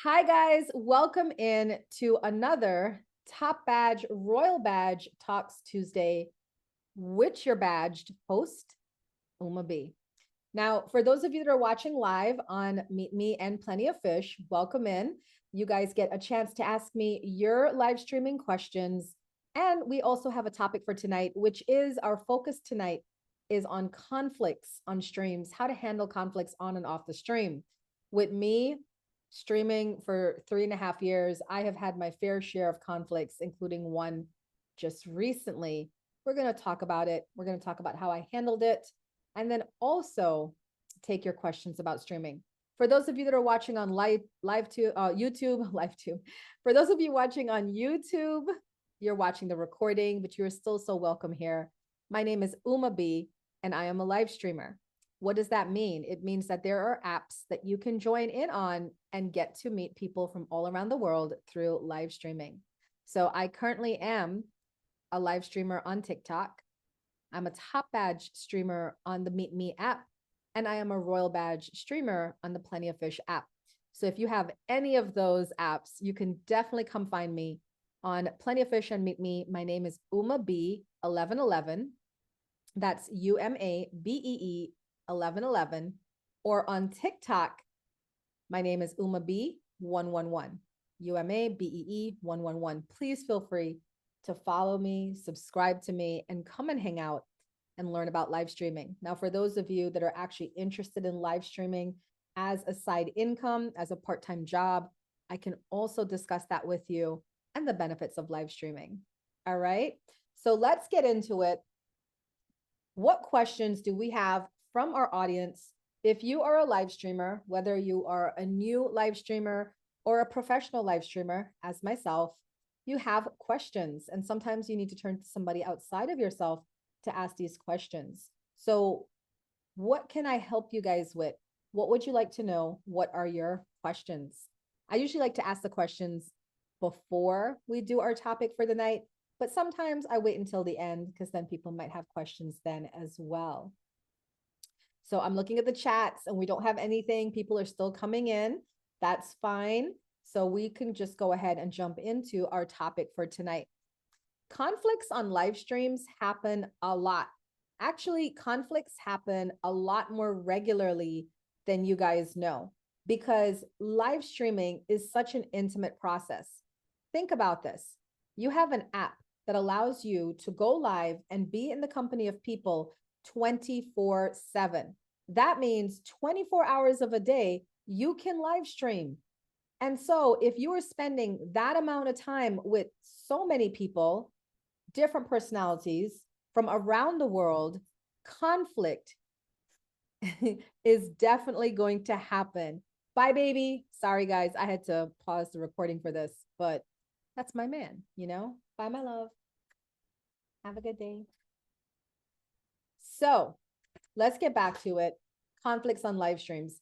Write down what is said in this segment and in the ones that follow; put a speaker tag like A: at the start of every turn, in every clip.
A: Hi guys, welcome in to another Top Badge Royal Badge Talks Tuesday with your badged host, Uma B. Now, for those of you that are watching live on Meetme and Plenty of Fish, welcome in. You guys get a chance to ask me your live streaming questions. And we also have a topic for tonight, which is our focus tonight is on conflicts on streams, how to handle conflicts on and off the stream. With me streaming for 3.5 years, I have had my fair share of conflicts, including one just recently. We're going to talk about it. We're going to talk about how I handled it, and then also take your questions about streaming. For those of you that are watching on YouTube, for those of you watching on YouTube, you're watching the recording, but you're still so welcome here. My name is Uma B, and I am a live streamer. What does that mean? It means that there are apps that you can join in on and get to meet people from all around the world through live streaming. So I currently am a live streamer on TikTok. I'm a top badge streamer on the Meetme app, and I am a royal badge streamer on the Plenty of Fish app. So if you have any of those apps, you can definitely come find me on Plenty of Fish and Meetme. My name is Uma B 1111. That's UMABEE 1111. Or on TikTok, my name is Uma B 111. UMABEE 111. Please feel free to follow me, subscribe to me, and come and hang out and learn about live streaming. Now, for those of you that are actually interested in live streaming as a side income, as a part-time job, I can also discuss that with you and the benefits of live streaming. All right, so let's get into it. What questions do we have from our audience? If you are a live streamer, whether you are a new live streamer or a professional live streamer, as myself, you have questions, and sometimes you need to turn to somebody outside of yourself to ask these questions. So what can I help you guys with? What would you like to know? What are your questions? I usually like to ask the questions before we do our topic for the night, but sometimes I wait until the end because then people might have questions then as well. So I'm looking at the chats and we don't have anything. People are still coming in. That's fine. So we can just go ahead and jump into our topic for tonight. Conflicts on live streams happen a lot. Actually, conflicts happen a lot more regularly than you guys know, because live streaming is such an intimate process. Think about this. You have an app that allows you to go live and be in the company of people 24/7. That means 24 hours of a day, you can live stream. And so if you are spending that amount of time with so many people, different personalities from around the world, conflict is definitely going to happen. Bye, baby. Sorry, guys. I had to pause the recording for this, but that's my man, you know? Bye, my love. Have a good day. So let's get back to it. Conflicts on live streams.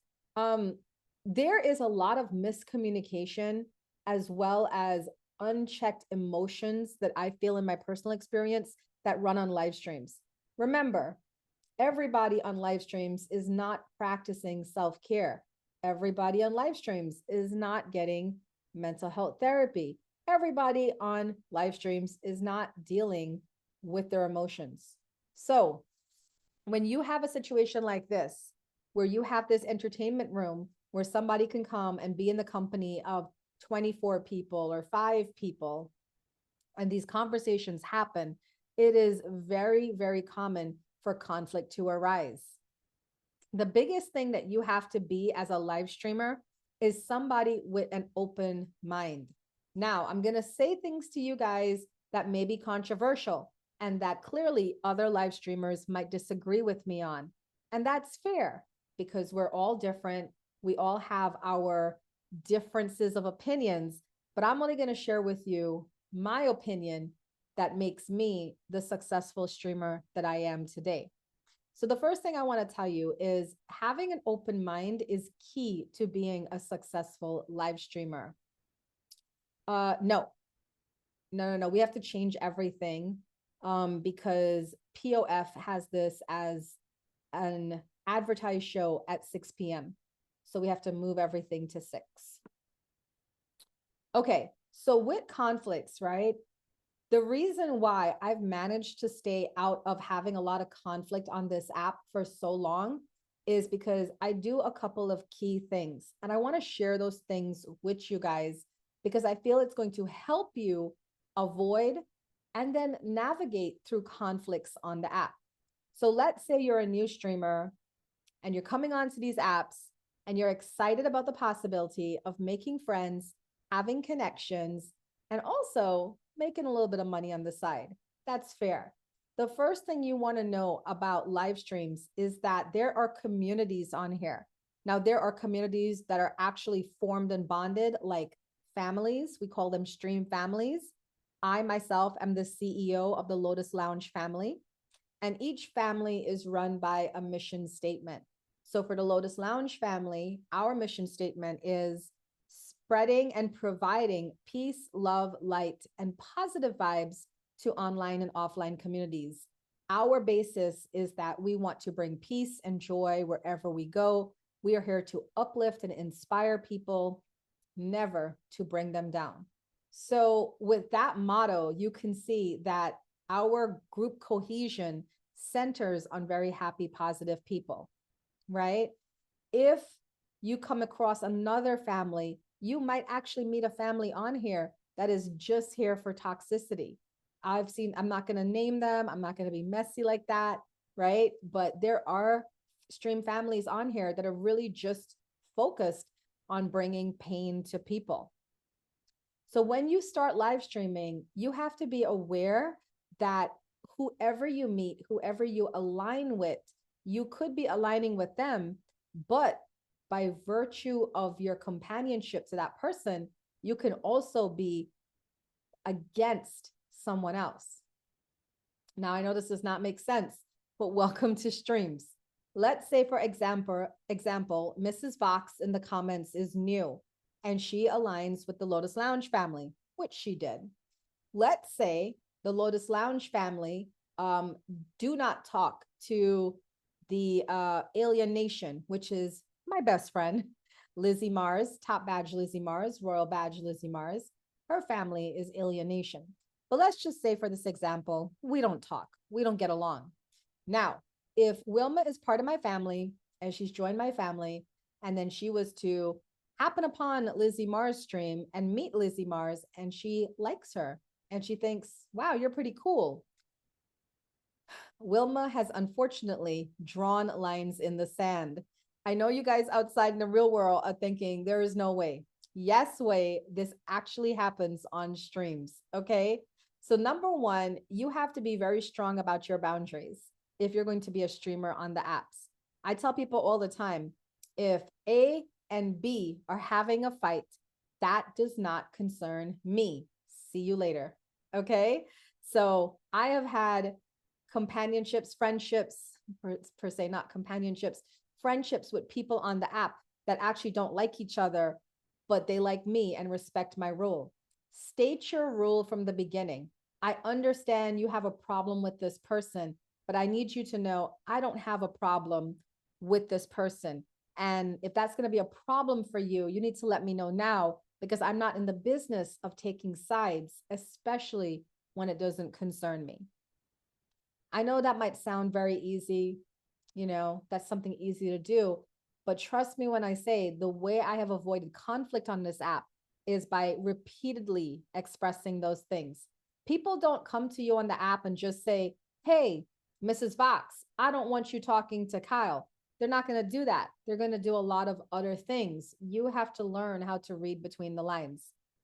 A: There is a lot of miscommunication as well as unchecked emotions that I feel in my personal experience that run on live streams. Remember, everybody on live streams is not practicing self-care. Everybody on live streams is not getting mental health therapy. Everybody on live streams is not dealing with their emotions. So when you have a situation like this, where you have this entertainment room where somebody can come and be in the company of 24 people or 5 people, and these conversations happen, it is very, very common for conflict to arise. The biggest thing that you have to be as a live streamer is somebody with an open mind. Now, I'm going to say things to you guys that may be controversial and that clearly other live streamers might disagree with me on. And that's fair because we're all different. We all have our differences of opinions, but I'm only going to share with you my opinion that makes me the successful streamer that I am today. So the first thing I want to tell you is having an open mind is key to being a successful live streamer. No. We have to change everything because POF has this as an advertised show at 6 p.m. So we have to move everything to 6. Okay, so with conflicts, right? The reason why I've managed to stay out of having a lot of conflict on this app for so long is because I do a couple of key things. And I want to share those things with you guys because I feel it's going to help you avoid and then navigate through conflicts on the app. So let's say you're a new streamer and you're coming onto these apps and you're excited about the possibility of making friends, having connections, and also making a little bit of money on the side. That's fair. The first thing you want to know about live streams is that there are communities on here. Now, there are communities that are actually formed and bonded like families. We call them stream families. I myself am the CEO of the Lotus Lounge family, and each family is run by a mission statement. So for the Lotus Lounge family, our mission statement is spreading and providing peace, love, light, and positive vibes to online and offline communities. Our basis is that we want to bring peace and joy wherever we go. We are here to uplift and inspire people, never to bring them down. So, with that motto, you can see that our group cohesion centers on very happy, positive people, right? If you come across another family, you might actually meet a family on here that is just here for toxicity. I've seen, I'm not going to name them, I'm not going to be messy like that, right? But there are stream families on here that are really just focused on bringing pain to people. So when you start live streaming, you have to be aware that whoever you meet, whoever you align with, you could be aligning with them, but by virtue of your companionship to that person, you can also be against someone else. Now, I know this does not make sense, but welcome to streams. Let's say, for example, Mrs. Vox in the comments is new and she aligns with the Lotus Lounge family, which she did. Let's say the Lotus Lounge family do not talk to the Alien Nation, which is my best friend, Lizzie Mars, top badge Lizzie Mars, royal badge Lizzie Mars. Her family is Alien Nation. But let's just say for this example, we don't talk, we don't get along. Now, if Wilma is part of my family and she's joined my family, and then she was to happen upon Lizzie Mars' stream and meet Lizzie Mars, and she likes her and she thinks, wow, you're pretty cool. Wilma has unfortunately drawn lines in the sand. I know you guys outside in the real world are thinking there is no way. Yes, way, this actually happens on streams. Okay. So, number one, you have to be very strong about your boundaries if you're going to be a streamer on the apps. I tell people all the time, if A and B are having a fight, that does not concern me. See you later. Okay. So I have had companionships, friendships, per se, not companionships, friendships with people on the app that actually don't like each other, but they like me and respect my rule. State your rule from the beginning. I understand you have a problem with this person, but I need you to know I don't have a problem with this person. And if that's going to be a problem for you, you need to let me know now because I'm not in the business of taking sides, especially when it doesn't concern me. I know that might sound very easy, that's something easy to do. But trust me when I say the way I have avoided conflict on this app is by repeatedly expressing those things. People don't come to you on the app and just say, hey, Mrs. Vox, I don't want you talking to Kyle. They're not going to do that. They're going to do a lot of other things. You have to learn how to read between the lines.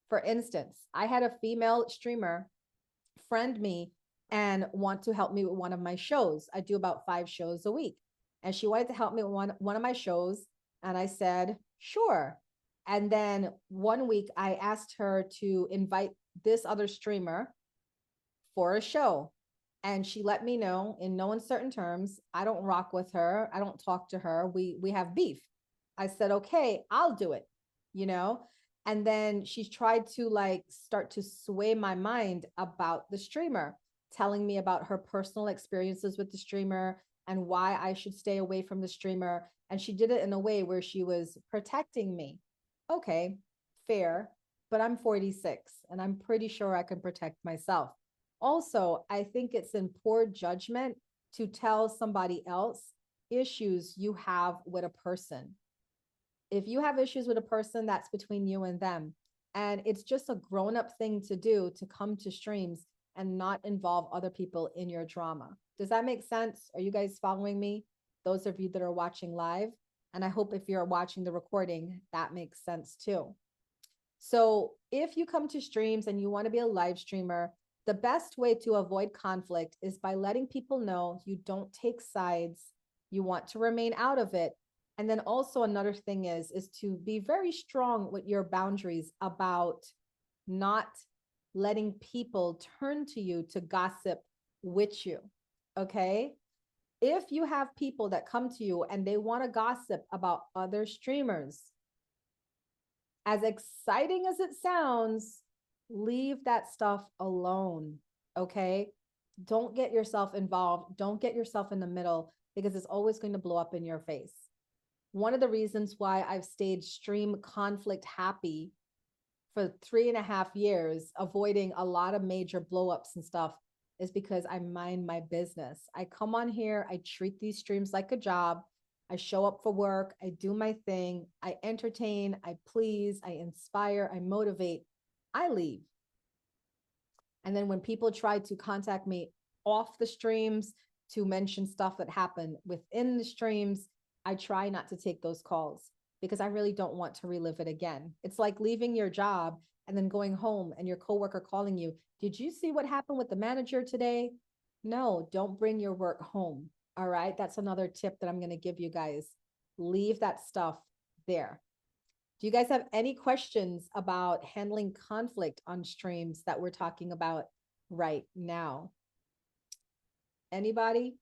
A: For instance, I had a female streamer friend me and want to help me with one of my shows. I do about 5 shows a week. And she wanted to help me with one of my shows. And I said, sure. And then one week I asked her to invite this other streamer for a show. And she let me know in no uncertain terms, I don't rock with her. I don't talk to her. We have beef. I said, okay, I'll do it, you know? And then she tried to start to sway my mind about the streamer, telling me about her personal experiences with the streamer and why I should stay away from the streamer. And she did it in a way where she was protecting me. Okay, fair. but I'm 46 and I'm pretty sure I can protect myself. Also, I think it's in poor judgment to tell somebody else issues you have with a person. If you have issues with a person, that's between you and them. And it's just a grown-up thing to do to come to streams and not involve other people in your drama. Does that make sense? Are you guys following me? Those of you that are watching live. And I hope if you're watching the recording, that makes sense too. So if you come to streams and you want to be a live streamer, the best way to avoid conflict is by letting people know you don't take sides, you want to remain out of it. And then also another thing is to be very strong with your boundaries about not letting people turn to you to gossip with you. Okay? If you have people that come to you and they want to gossip about other streamers, as exciting as it sounds, leave that stuff alone. Okay? Don't get yourself involved. Don't get yourself in the middle because it's always going to blow up in your face. One of the reasons why I've stayed stream conflict happy for 3.5 years, avoiding a lot of major blowups and stuff, is because I mind my business. I come on here, I treat these streams like a job. I show up for work, I do my thing, I entertain, I please, I inspire, I motivate, I leave. And then when people try to contact me off the streams to mention stuff that happened within the streams, I try not to take those calls because I really don't want to relive it again. It's like leaving your job and then going home and your coworker calling you, did you see what happened with the manager today? No, don't bring your work home. All right. That's another tip that I'm going to give you guys. Leave that stuff there. Do you guys have any questions about handling conflict on streams that we're talking about right now? Anybody?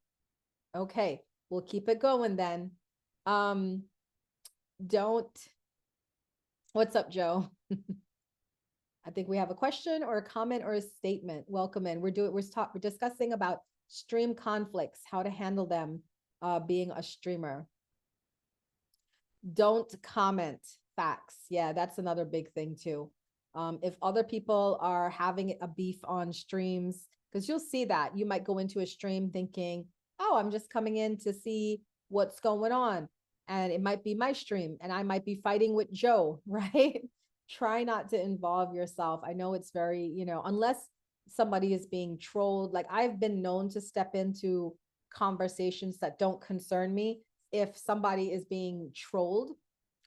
A: Okay, we'll keep it going then. What's up, Joe? I think we have a question or a comment or a statement. Welcome in. We're discussing about stream conflicts, how to handle them, being a streamer. Don't comment. Facts. Yeah, that's another big thing too. If other people are having a beef on streams, because you'll see that you might go into a stream thinking, oh, I'm just coming in to see what's going on. And it might be my stream and I might be fighting with Joe, right? Try not to involve yourself. I know it's very, unless somebody is being trolled. Like I've been known to step into conversations that don't concern me. If somebody is being trolled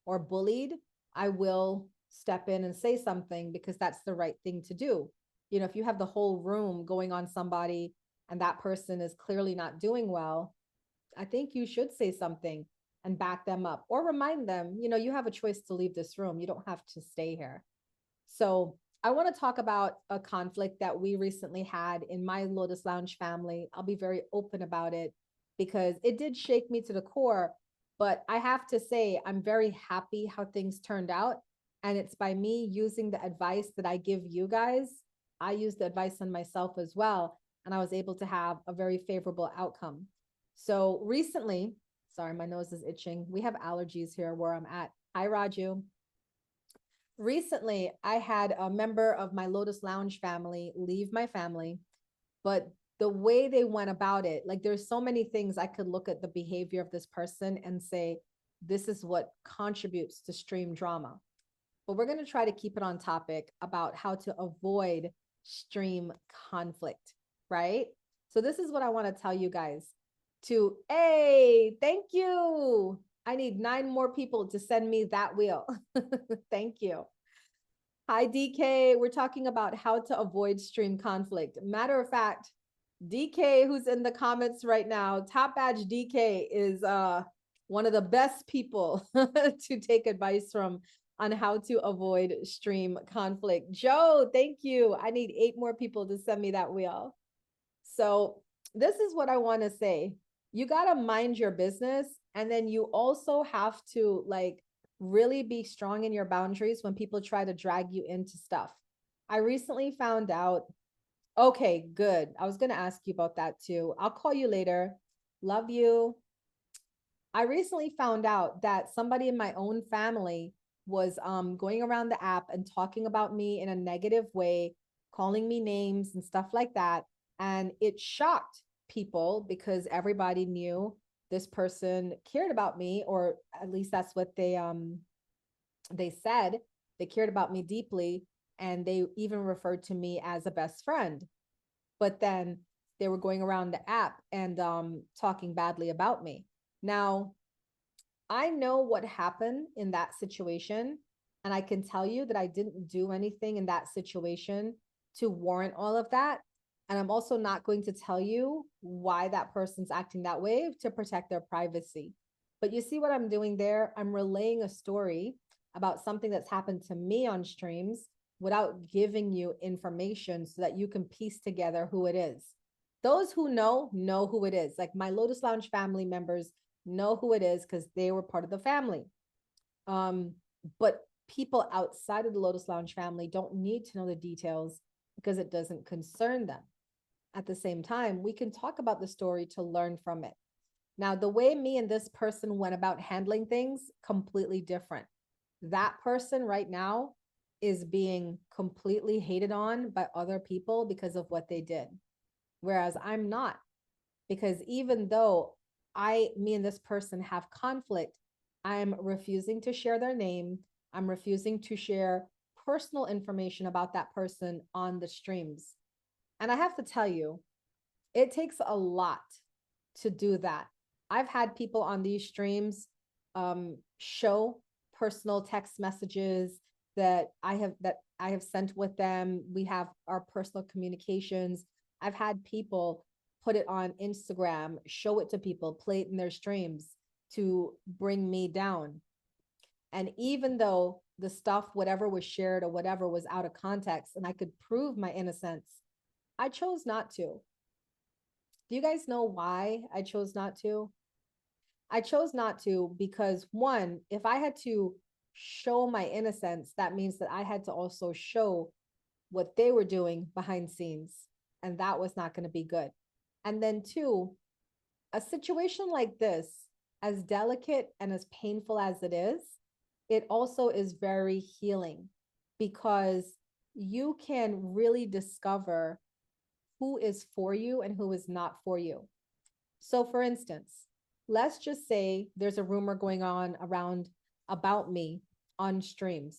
A: or bullied, I will step in and say something because that's the right thing to do. If you have the whole room going on somebody and that person is clearly not doing well, I think you should say something and back them up or remind them, you have a choice to leave this room. You don't have to stay here. So I want to talk about a conflict that we recently had in my Lotus Lounge family. I'll be very open about it because it did shake me to the core. But I have to say, I'm very happy how things turned out. And it's by me using the advice that I give you guys. I use the advice on myself as well. And I was able to have a very favorable outcome. So recently, sorry, my nose is itching. We have allergies here where I'm at. Hi, Raju. Recently, I had a member of my Lotus Lounge family leave my family, but the way they went about it, like there's so many things I could look at the behavior of this person and say, this is what contributes to stream drama. But we're going to try to keep it on topic about how to avoid stream conflict, right? So this is what I want to tell you guys hey, thank you. I need 9 more people to send me that wheel. Thank you. Hi, DK. We're talking about how to avoid stream conflict. Matter of fact, DK, who's in the comments right now, Top Badge DK is one of the best people to take advice from on how to avoid stream conflict. Joe, thank you. I need 8 more people to send me that wheel. So this is what I want to say. You got to mind your business. And then you also have to really be strong in your boundaries when people try to drag you into stuff. I recently found out, okay, good. I was going to ask you about that too. I'll call you later. Love you. I recently found out that somebody in my own family was going around the app and talking about me in a negative way, calling me names and stuff like that. And it shocked people because everybody knew this person cared about me, or at least that's what they said. They cared about me deeply, and they even referred to me as a best friend. But then they were going around the app and talking badly about me. Now, I know what happened in that situation, and I can tell you that I didn't do anything in that situation to warrant all of that. And I'm also not going to tell you why that person's acting that way to protect their privacy. But you see what I'm doing there? I'm relaying a story about something that's happened to me on streams without giving you information so that you can piece together who it is. Those who know who it is. Like my Lotus Lounge family members know who it is because they were part of the family. But people outside of the Lotus Lounge family don't need to know the details because it doesn't concern them. At the same time, we can talk about the story to learn from it. Now, the way me and this person went about handling things, completely different. That person right now is being completely hated on by other people because of what they did. Whereas I'm not, because even though me and this person have conflict, I'm refusing to share their name. I'm refusing to share personal information about that person on the streams. And I have to tell you, it takes a lot to do that. I've had people on these streams show personal text messages that I have sent with them. We have our personal communications. I've had people put it on Instagram, show it to people, play it in their streams to bring me down. And even though the stuff, whatever was shared or whatever was out of context, and I could prove my innocence, I chose not to. Do you guys know why I chose not to? I chose not to because one, if I had to show my innocence, that means that I had to also show what they were doing behind scenes. And that was not going to be good. And then two, a situation like this, as delicate and as painful as it is, it also is very healing because you can really discover who is for you and who is not for you. So for instance, let's just say there's a rumor going on around about me on streams.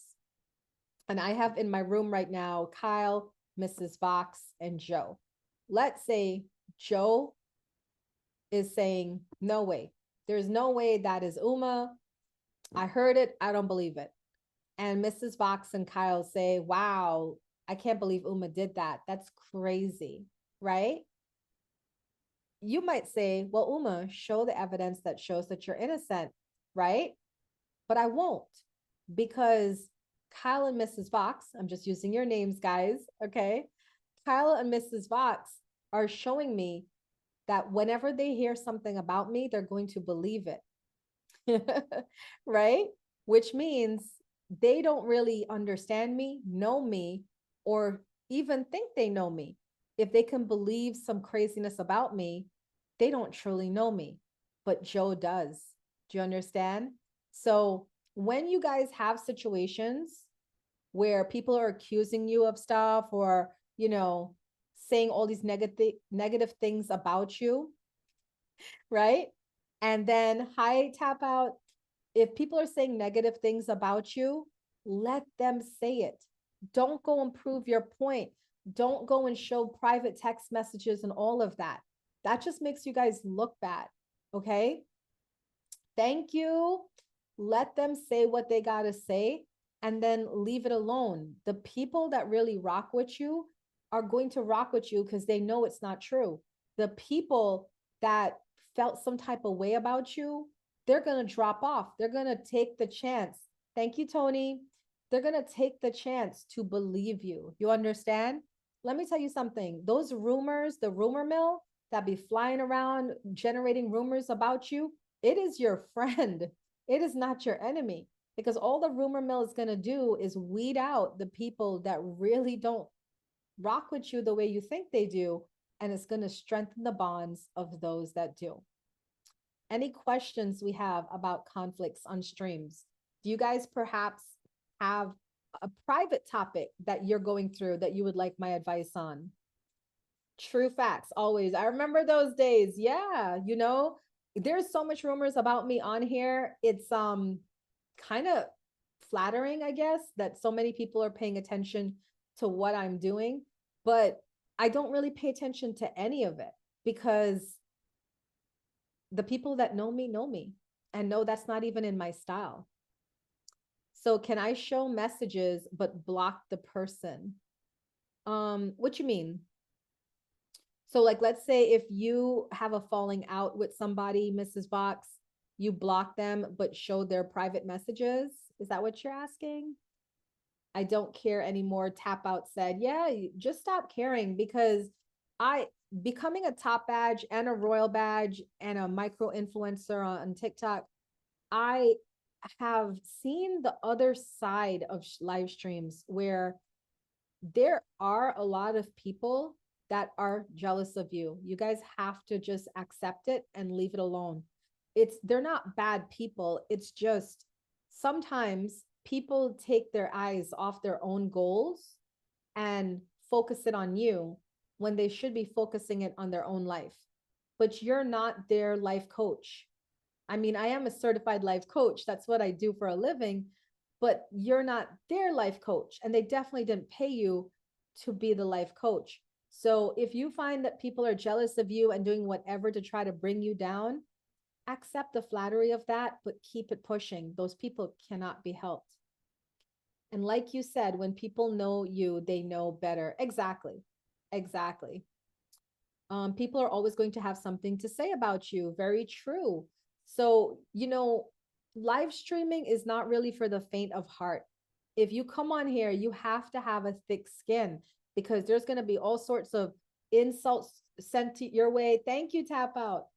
A: And I have in my room right now, Kyle, Mrs. Vox, and Joe. Let's say Joe is saying, no way. There's no way that is Uma. I heard it. I don't believe it. And Mrs. Vox and Kyle say, wow, I can't believe Uma did that. That's crazy, right? You might say, well, Uma, show the evidence that shows that you're innocent, right? But I won't, because Kyle and Mrs. Vox, I'm just using your names, guys, okay? Kyle and Mrs. Vox are showing me that whenever they hear something about me, they're going to believe it, right? Which means they don't really understand me, know me, or even think they know me. If they can believe some craziness about me, they don't truly know me, but Joe does. Do you understand? So when you guys have situations where people are accusing you of stuff or, saying all these negative things about you, right? And then tap out. If people are saying negative things about you, let them say it. Don't go and prove your point. Don't go and show private text messages and all of that. That just makes you guys look bad. Okay. Thank you. Let them say what they got to say and then leave it alone. The people that really rock with you are going to rock with you because they know it's not true. The people that felt some type of way about you, they're going to drop off. They're going to take the chance. Thank you, Tony. They're going to take the chance to believe you. You understand? Let me tell you something. Those rumors, the rumor mill that be flying around generating rumors about you, it is your friend. It is not your enemy, because all the rumor mill is going to do is weed out the people that really don't rock with you the way you think they do. And it's going to strengthen the bonds of those that do. Any questions we have about conflicts on streams? Do you guys perhaps have a private topic that you're going through that you would like my advice on. True facts, always. I remember those days. Yeah, there's so much rumors about me on here. It's kind of flattering, I guess, that so many people are paying attention to what I'm doing, but I don't really pay attention to any of it because the people that know me and know that's not even in my style. So can I show messages but block the person? What you mean? So like, let's say if you have a falling out with somebody, Mrs. Box, you block them, but show their private messages. Is that what you're asking? I don't care anymore. Tap out said, yeah, just stop caring because becoming a top badge and a royal badge and a micro influencer on TikTok, I have seen the other side of live streams where there are a lot of people that are jealous of you. You guys have to just accept it and leave it alone. They're not bad people. It's just sometimes people take their eyes off their own goals and focus it on you when they should be focusing it on their own life. But you're not their life coach. I mean, I am a certified life coach. That's what I do for a living, but you're not their life coach. And they definitely didn't pay you to be the life coach. So if you find that people are jealous of you and doing whatever to try to bring you down, accept the flattery of that, but keep it pushing. Those people cannot be helped. And like you said, when people know you, they know better. Exactly. Exactly. People are always going to have something to say about you. Very true. So, live streaming is not really for the faint of heart. If you come on here, you have to have a thick skin because there's going to be all sorts of insults sent your way. Thank you, Tap Out.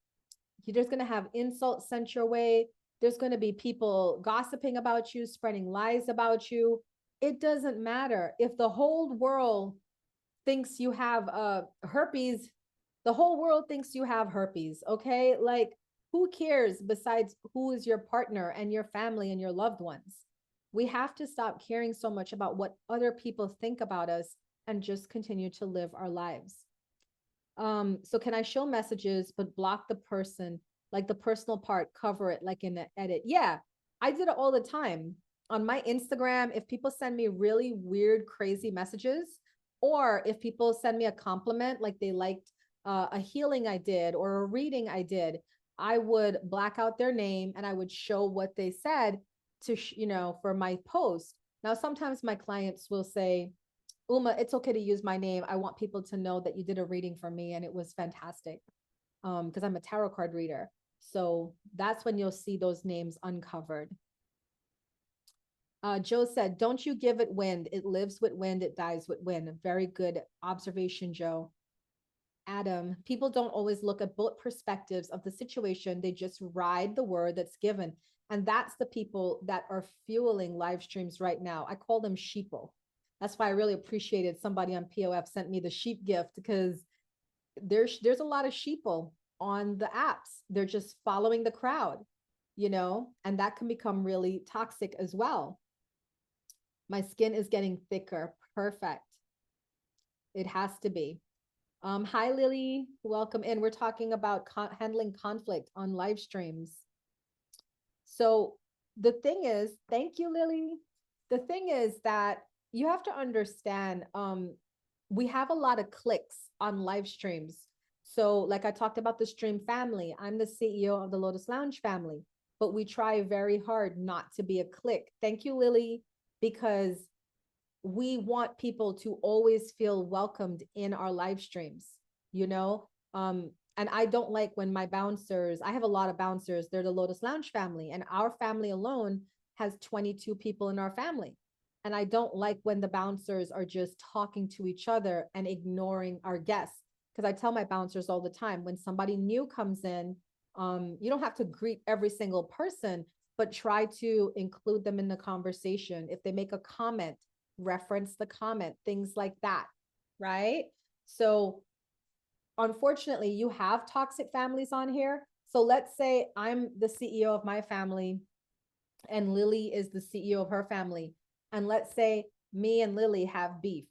A: There's going to have insults sent your way. There's going to be people gossiping about you, spreading lies about you. It doesn't matter. If the whole world thinks you have herpes, the whole world thinks you have herpes, okay? Like, who cares besides who is your partner and your family and your loved ones? We have to stop caring so much about what other people think about us and just continue to live our lives. So can I show messages but block the person, like the personal part, cover it like in the edit? Yeah, I did it all the time. On my Instagram, if people send me really weird, crazy messages, or if people send me a compliment, like they liked a healing I did or a reading I did, I would black out their name and I would show what they said to, for my post. Now, sometimes my clients will say, Uma, it's okay to use my name. I want people to know that you did a reading for me and it was fantastic because I'm a tarot card reader. So that's when you'll see those names uncovered. Joe said, don't you give it wind. It lives with wind. It dies with wind. Very good observation, Joe. Adam, people don't always look at both perspectives of the situation. They just ride the word that's given. And that's the people that are fueling live streams right now. I call them sheeple. That's why I really appreciated somebody on POF sent me the sheep gift because there's a lot of sheeple on the apps. They're just following the crowd, and that can become really toxic as well. My skin is getting thicker. Perfect. It has to be. Hi, Lily. Welcome in. We're talking about handling conflict on live streams. So the thing is, thank you, Lily. The thing is that you have to understand, we have a lot of clicks on live streams. So like I talked about the stream family, I'm the CEO of the Lotus Lounge family, but we try very hard not to be a clique. Thank you, Lily, because we want people to always feel welcomed in our live streams, and I don't like when my bouncers, I have a lot of bouncers, they're the Lotus Lounge family, and our family alone has 22 people in our family. And I don't like when the bouncers are just talking to each other and ignoring our guests. Because I tell my bouncers all the time, when somebody new comes in, you don't have to greet every single person, but try to include them in the conversation. If they make a comment, reference the comment, things like that, right? So unfortunately, you have toxic families on here. So let's say I'm the CEO of my family and Lily is the CEO of her family. and let's say me and Lily have beef.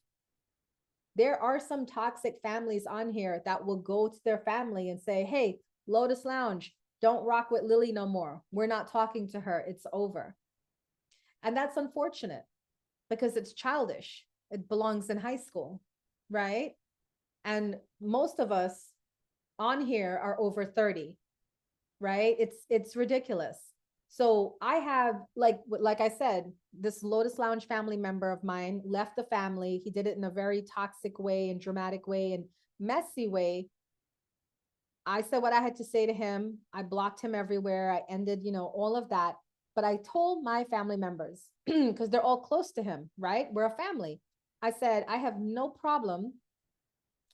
A: There are some toxic families on here that will go to their family and say, hey, Lotus Lounge, don't rock with Lily no more. We're not talking to her. It's over. And that's unfortunate because it's childish. It belongs in high school, right? And most of us on here are over 30, right? It's ridiculous. So I have like I said, this Lotus Lounge family member of mine left the family. He did it in a very toxic way and dramatic way and messy way. I said what I had to say to him. I blocked him everywhere. I ended, all of that. But I told my family members, because they're all close to him, right? We're a family. I said, I have no problem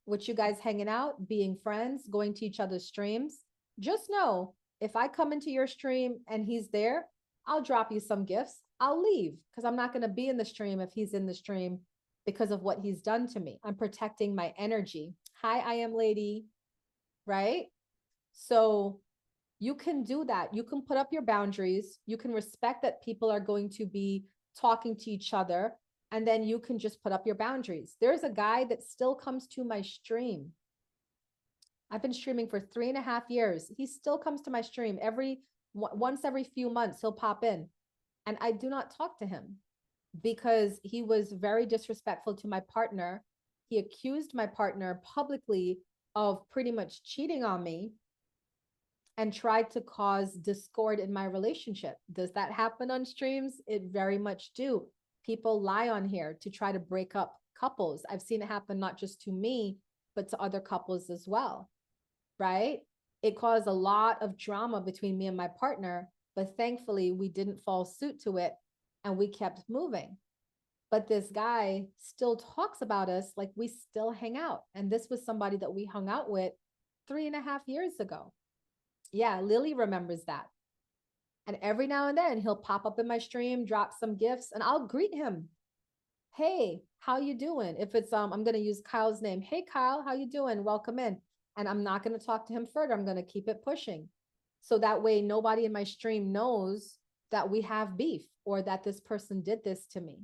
A: with you guys hanging out, being friends, going to each other's streams. Just know if I come into your stream and he's there, I'll drop you some gifts. I'll leave because I'm not going to be in the stream if he's in the stream because of what he's done to me. I'm protecting my energy. Hi, I am lady, right? So you can do that. You can put up your boundaries. You can respect that people are going to be talking to each other. And then you can just put up your boundaries. There's a guy that still comes to my stream. I've been streaming for 3.5 years. He still comes to my stream once every few months. He'll pop in, and I do not talk to him because he was very disrespectful to my partner. He accused my partner publicly of pretty much cheating on me and tried to cause discord in my relationship. Does that happen on streams? It very much do. People lie on here to try to break up couples. I've seen it happen not just to me, but to other couples as well, right? It caused a lot of drama between me and my partner, but thankfully we didn't fall suit to it and we kept moving. But this guy still talks about us like we still hang out. And this was somebody that we hung out with 3.5 years ago. Yeah, Lily remembers that. And every now and then he'll pop up in my stream, drop some gifts, and I'll greet him. Hey, how you doing? If it's I'm going to use Kyle's name. Hey Kyle, how you doing? Welcome in. And I'm not going to talk to him further. I'm going to keep it pushing. So that way nobody in my stream knows that we have beef or that this person did this to me.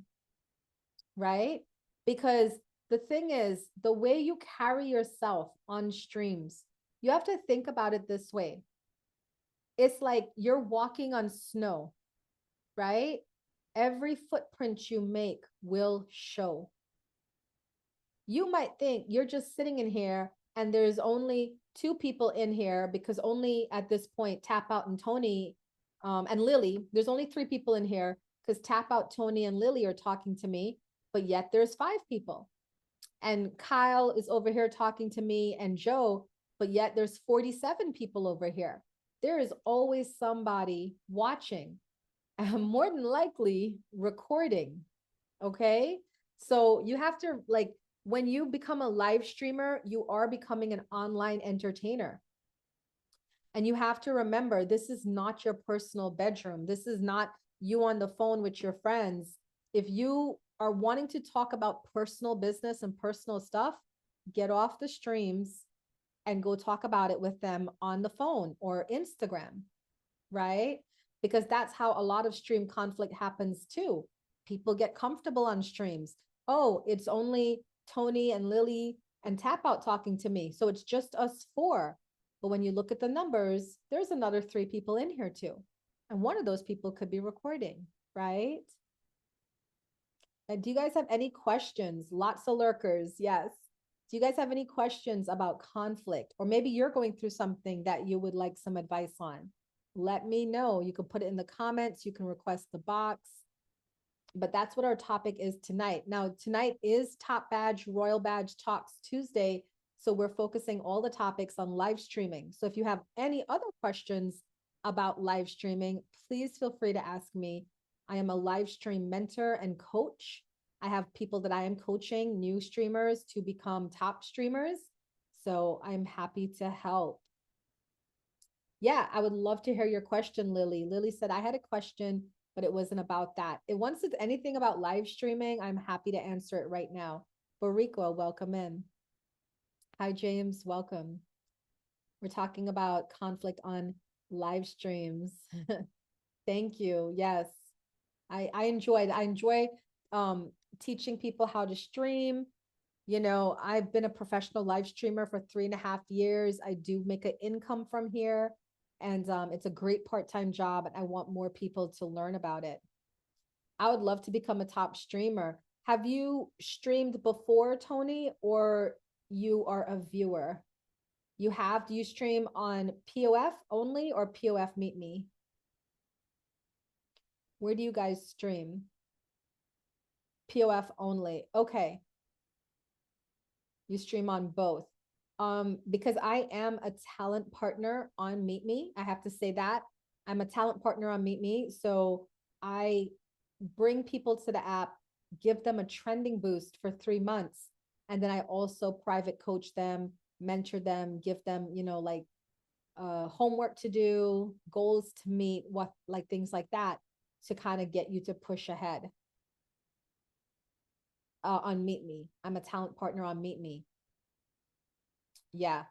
A: Right? Because the thing is, the way you carry yourself on streams, you have to think about it this way. It's like you're walking on snow, right? Every footprint you make will show. You might think you're just sitting in here and there's only 2 people in here because only at this point, Tap Out and Tony and Lily, there's only 3 people in here because Tap Out, Tony, and Lily are talking to me, but yet there's 5 people. And Kyle is over here talking to me and Joe, but yet there's 47 people over here. There is always somebody watching, more than likely recording. Okay. So you have to, like, when you become a live streamer, you are becoming an online entertainer. And you have to remember, this is not your personal bedroom. This is not you on the phone with your friends. If you are wanting to talk about personal business and personal stuff, get off the streams and go talk about it with them on the phone or Instagram, right? Because that's how a lot of stream conflict happens too. People get comfortable on streams. Oh, it's only Tony and Lily and Tap Out talking to me. So it's just us 4. But when you look at the numbers, there's another 3 people in here too. And one of those people could be recording, right? And do you guys have any questions? Lots of lurkers, yes. Do you guys have any questions about conflict? Or maybe you're going through something that you would like some advice on. Let me know. You can put it in the comments. You can request the box. But that's what our topic is tonight. Now, tonight is Top Badge, Royal Badge Talks Tuesday. So we're focusing all the topics on live streaming. So if you have any other questions about live streaming, please feel free to ask me. I am a live stream mentor and coach. I have people that I am coaching, new streamers to become top streamers. So I'm happy to help. Yeah, I would love to hear your question, Lily. Lily said, I had a question, but it wasn't about that. Once it's anything about live streaming, I'm happy to answer it right now. Borico, welcome in. Hi, James, welcome. We're talking about conflict on live streams. Thank you. Yes, I enjoy teaching people how to stream. You know, I've been a professional live streamer for 3.5 years. I do make an income from here, and it's a great part-time job, and I want more people to learn about it. I would love to become a top streamer. Have you streamed before, Tony, or you are a viewer? You have? Do you stream on POF only or POF Meetme? Where do you guys stream? POF only. Okay. You stream on both. Because I am a talent partner on Meetme. I have to say that. I'm a talent partner on Meetme. So I bring people to the app, give them a trending boost for 3 months. And then I also private coach them, mentor them, give them, you know, like homework to do, goals to meet, what like things like that to kind of get you to push ahead on Meetme. I'm a talent partner on Meetme. Yeah.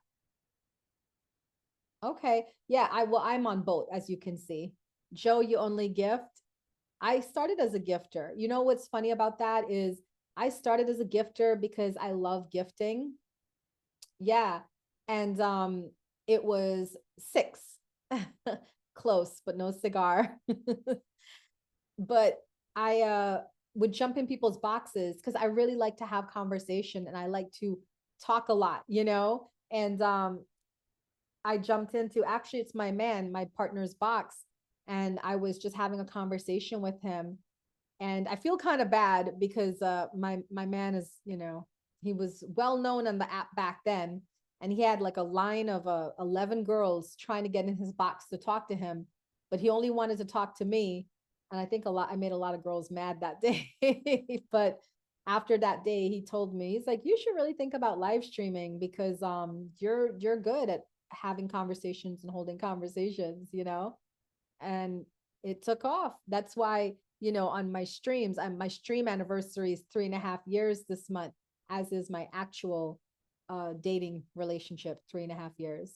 A: Okay. Yeah, I'm on both, as you can see. Joe, you only gift. I started as a gifter. You know what's funny about that is I started as a gifter because I love gifting. Yeah. And it was six. Close, but no cigar. But I would jump in people's boxes because I really like to have conversation and I like to talk a lot, you know? And I jumped into, actually it's my man, my partner's box, and I was just having a conversation with him. And I feel kind of bad because my man is, you know, he was well known on the app back then, and he had like a line of 11 girls trying to get in his box to talk to him, but he only wanted to talk to me. And I think I made a lot of girls mad that day. But after that day, he told me, he's like, you should really think about live streaming because you're good at having conversations and holding conversations, you know? And it took off. That's why, you know, on my streams, my stream anniversary is 3.5 years this month, as is my actual dating relationship, 3.5 years.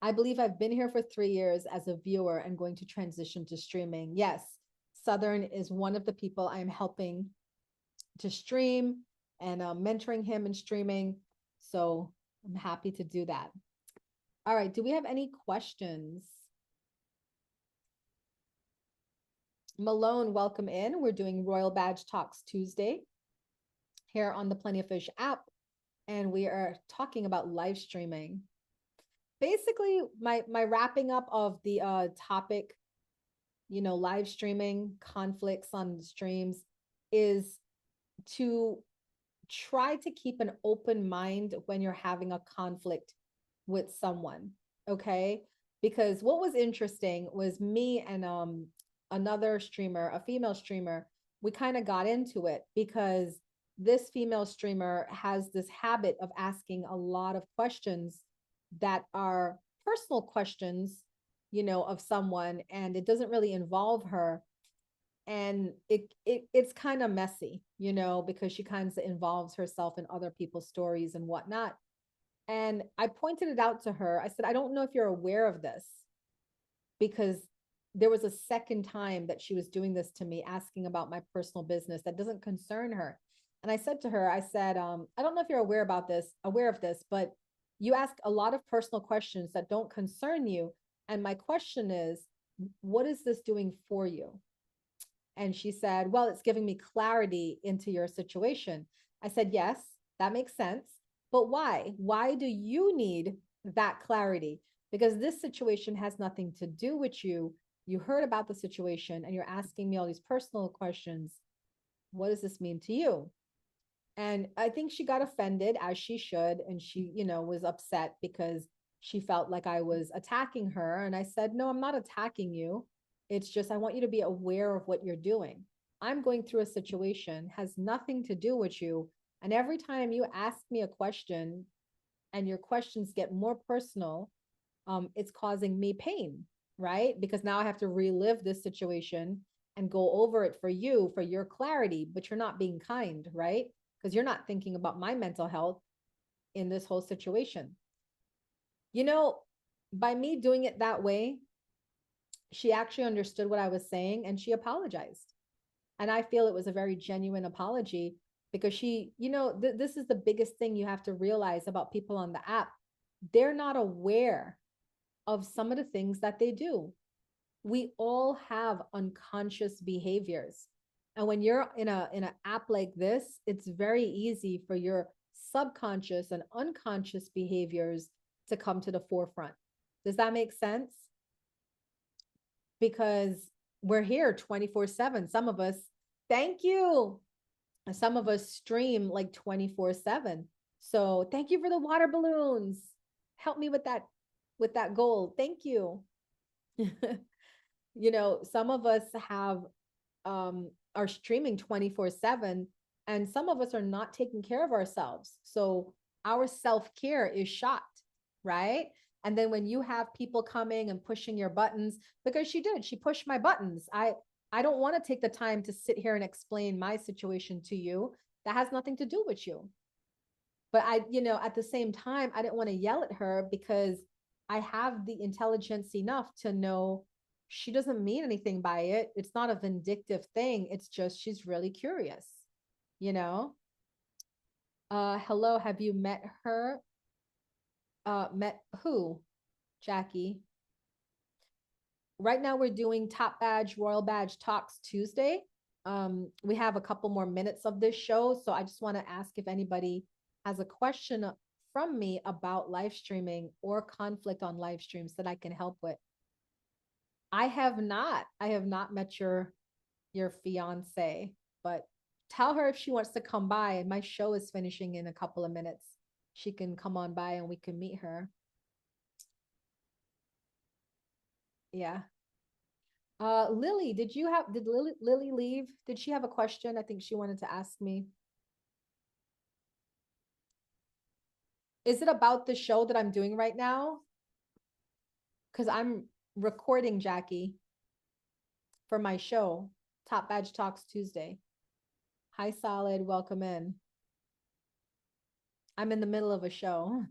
A: I believe I've been here for 3 years as a viewer and going to transition to streaming. Yes, Southern is one of the people I'm helping to stream and mentoring him in streaming. So I'm happy to do that. All right. Do we have any questions? Malone, welcome in. We're doing Royal Badge Talks Tuesday here on the Plenty of Fish app. And we are talking about live streaming. Basically, my wrapping up of the topic, you know, live streaming, conflicts on streams, is to try to keep an open mind when you're having a conflict with someone. Okay. Because what was interesting was me and another streamer, a female streamer, we kind of got into it because this female streamer has this habit of asking a lot of questions that are personal questions, you know, of someone, and it doesn't really involve her. And it's kind of messy, you know, because she kind of involves herself in other people's stories and whatnot. And I pointed it out to her. I said, I don't know if you're aware of this, because there was a second time that she was doing this to me, asking about my personal business that doesn't concern her. And I said to her, I said, I don't know if you're aware of this, but you ask a lot of personal questions that don't concern you. And my question is, what is this doing for you? And she said, well, it's giving me clarity into your situation. I said, yes, that makes sense. But why? Why do you need that clarity? Because this situation has nothing to do with you. You heard about the situation and you're asking me all these personal questions. What does this mean to you? And I think she got offended, as she should. And she, you know, was upset because she felt like I was attacking her. And I said, no, I'm not attacking you. It's just, I want you to be aware of what you're doing. I'm going through a situation, has nothing to do with you. And every time you ask me a question and your questions get more personal, it's causing me pain, right? Because now I have to relive this situation and go over it for you, for your clarity, but you're not being kind, right? Because you're not thinking about my mental health in this whole situation. You know, by me doing it that way, she actually understood what I was saying and she apologized. And I feel it was a very genuine apology because she, this is the biggest thing you have to realize about people on the app. They're not aware of some of the things that they do. We all have unconscious behaviors. And when you're in an app like this, it's very easy for your subconscious and unconscious behaviors to come to the forefront. Does that make sense? Because we're here 24/7. Some of us, thank you. Some of us stream like 24/7. So thank you for the water balloons. Help me with that goal. Thank you. Some of us have are streaming 24/7, and some of us are not taking care of ourselves. So our self-care is shot, right? And then when you have people coming and pushing your buttons, because she pushed my buttons. I don't want to take the time to sit here and explain my situation to you. That has nothing to do with you. But at the same time, I didn't want to yell at her because I have the intelligence enough to know she doesn't mean anything by it. It's not a vindictive thing. It's just she's really curious, you know? Hello, have you met her? Met who? Jackie. Right now we're doing Top Badge, Royal Badge Talks Tuesday. We have a couple more minutes of this show, so I just want to ask if anybody has a question from me about live streaming or conflict on live streams that I can help with. I have not met your fiance, but tell her if she wants to come by. My show is finishing in a couple of minutes. She can come on by and we can meet her. Yeah. Lily, did Lily leave? Did she have a question? I think she wanted to ask me. Is it about the show that I'm doing right now? Because I'm recording, Jackie, for my show, Top Badge Talks Tuesday. Hi, Solid. Welcome in. I'm in the middle of a show.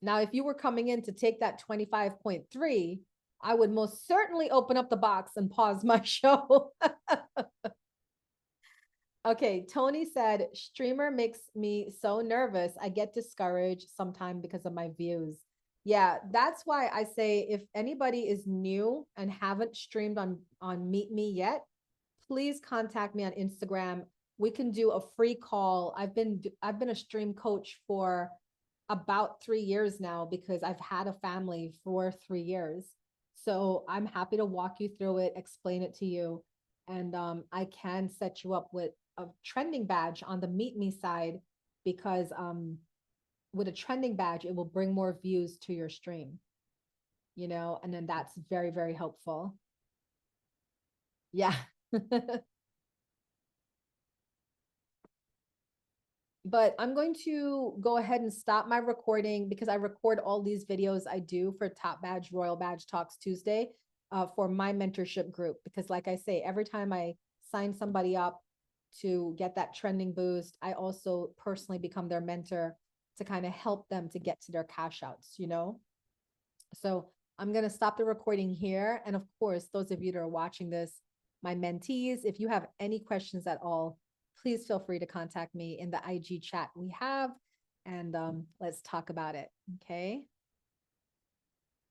A: Now, if you were coming in to take that 25.3, I would most certainly open up the box and pause my show. Okay, Tony said, streamer makes me so nervous. I get discouraged sometimes because of my views. Yeah, that's why I say if anybody is new and haven't streamed on Meetme yet, please contact me on Instagram. We can do a free call. I've been a stream coach for about 3 years now because I've had a family for 3 years. So I'm happy to walk you through it, explain it to you, and I can set you up with a trending badge on the Meetme side because with a trending badge, it will bring more views to your stream, and then that's very, very helpful. Yeah. But I'm going to go ahead and stop my recording because I record all these videos I do for Top Badge, Royal Badge Talks Tuesday for my mentorship group. Because like I say, every time I sign somebody up to get that trending boost, I also personally become their mentor to kind of help them to get to their cash outs, So I'm going to stop the recording here. And of course, those of you that are watching this, my mentees, if you have any questions at all, please feel free to contact me in the IG chat we have, and let's talk about it. Okay.